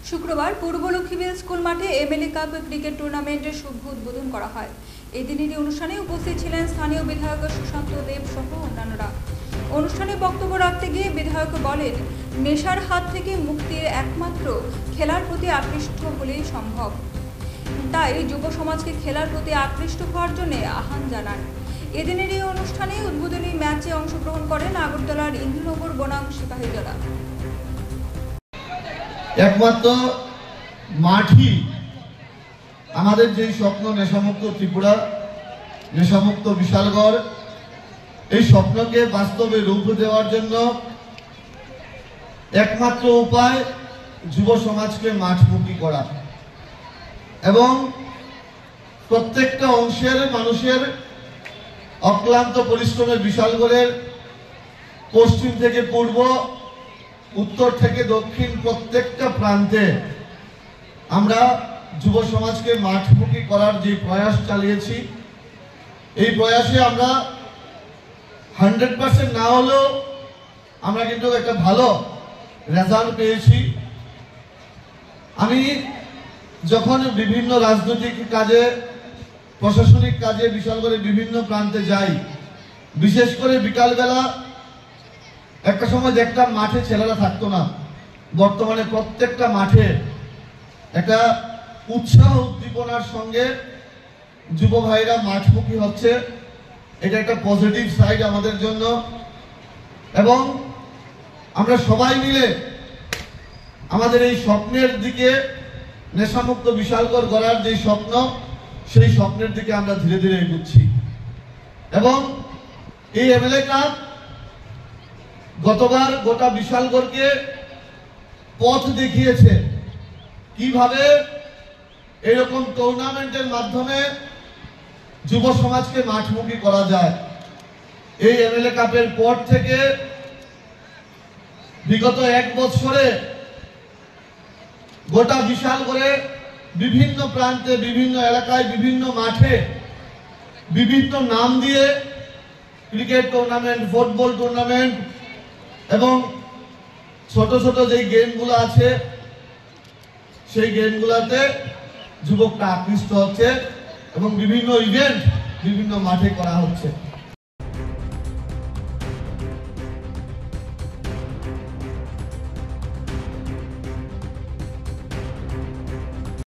শুক্রবার পূর্ব লক্ষ্মীবেল স্কুল মাঠে MLA cup cricket টুর্নামেন্টের শুভ উদ্বোধন করা হয়। এদিনেরই অনুষ্ঠানে উপস্থিত ছিলেন স্থানীয় বিধায়ক সুশান্ত দেব সহ অন্যান্যরা। অনুষ্ঠানে বক্তব্য রাখতে গিয়ে বিধায়ক বলেন, নেশার হাত থেকে মুক্তির একমাত্র খেলার প্রতি আকৃষ্ট হলেই সম্ভব। তাই যুব সমাজকে খেলার প্রতি আকৃষ্ট হওয়ার জন্য আহ্বান জানান। এদিনের এই অনুষ্ঠানে উদ্বোধনী ম্যাচে অংশগ্রহণ করেন আগরতলার ইন্দ্রনগর বনাম সিপাহীজলা। একমাত্র মাঠই আমাদের যে স্বপ্ন, নেশামুক্ত ত্রিপুরা, নেশামুক্ত বিশালগড়, এই স্বপ্নকে বাস্তবে রূপ দেওয়ার জন্য একমাত্র উপায় যুব সমাজকে মাঠমুখী করা এবং প্রত্যেকটা অংশের মানুষের অক্লান্ত পরিশ্রমে বিশালগড়ের পশ্চিম থেকে পূর্ব, উত্তর থেকে দক্ষিণ প্রত্যেকটা প্রান্তে আমরা যুব সমাজকে মাঠমুখী করার যে প্রয়াস চালিয়েছি, এই প্রয়াসে আমরা 100% না হলেও আমরা কিন্তু একটা ভালো রেজাল্ট পেয়েছি। আমি যখন বিভিন্ন রাজনৈতিক কাজে, প্রশাসনিক কাজে বিশালগড়ের বিভিন্ন প্রান্তে যাই, বিশেষ করে বিকালবেলা একটা সময় দেখতাম মাঠে ছেলেরা থাকতো না। বর্তমানে প্রত্যেকটা মাঠে একটা উৎসাহ উদ্দীপনার সঙ্গে যুব ভাইরা মাঠমুখী হচ্ছে। এটা একটা পজিটিভ সাইড আমাদের জন্য এবং আমরা সবাই মিলে আমাদের এই স্বপ্নের দিকে, নেশামুক্ত বিশালগড় গড়ার যে স্বপ্ন, সেই স্বপ্নের দিকে আমরা ধীরে ধীরে এগোচ্ছি এবং এই এমএলএ কাপ গতবার গোটা বিশালগড়কে পথ দেখিয়েছে কিভাবে এরকম টুর্নামেন্টের মাধ্যমে যুব সমাজকে মাঠমুখী করা যায়। এই এমএলএ কাপের পর থেকে বিগত 1 বছরে গোটা বিশালগড়ে বিভিন্ন প্রান্তে, বিভিন্ন এলাকায়, বিভিন্ন মাঠে বিভিন্ন নাম দিয়ে ক্রিকেট টুর্নামেন্ট, ফুটবল টুর্নামেন্ট এবং ছোট ছোট যে গেমগুলো আছে সেই গেমগুলোতে যুবকরা আকৃষ্ট হচ্ছে এবং বিভিন্ন ইভেন্ট বিভিন্ন মাঠে করা হচ্ছে।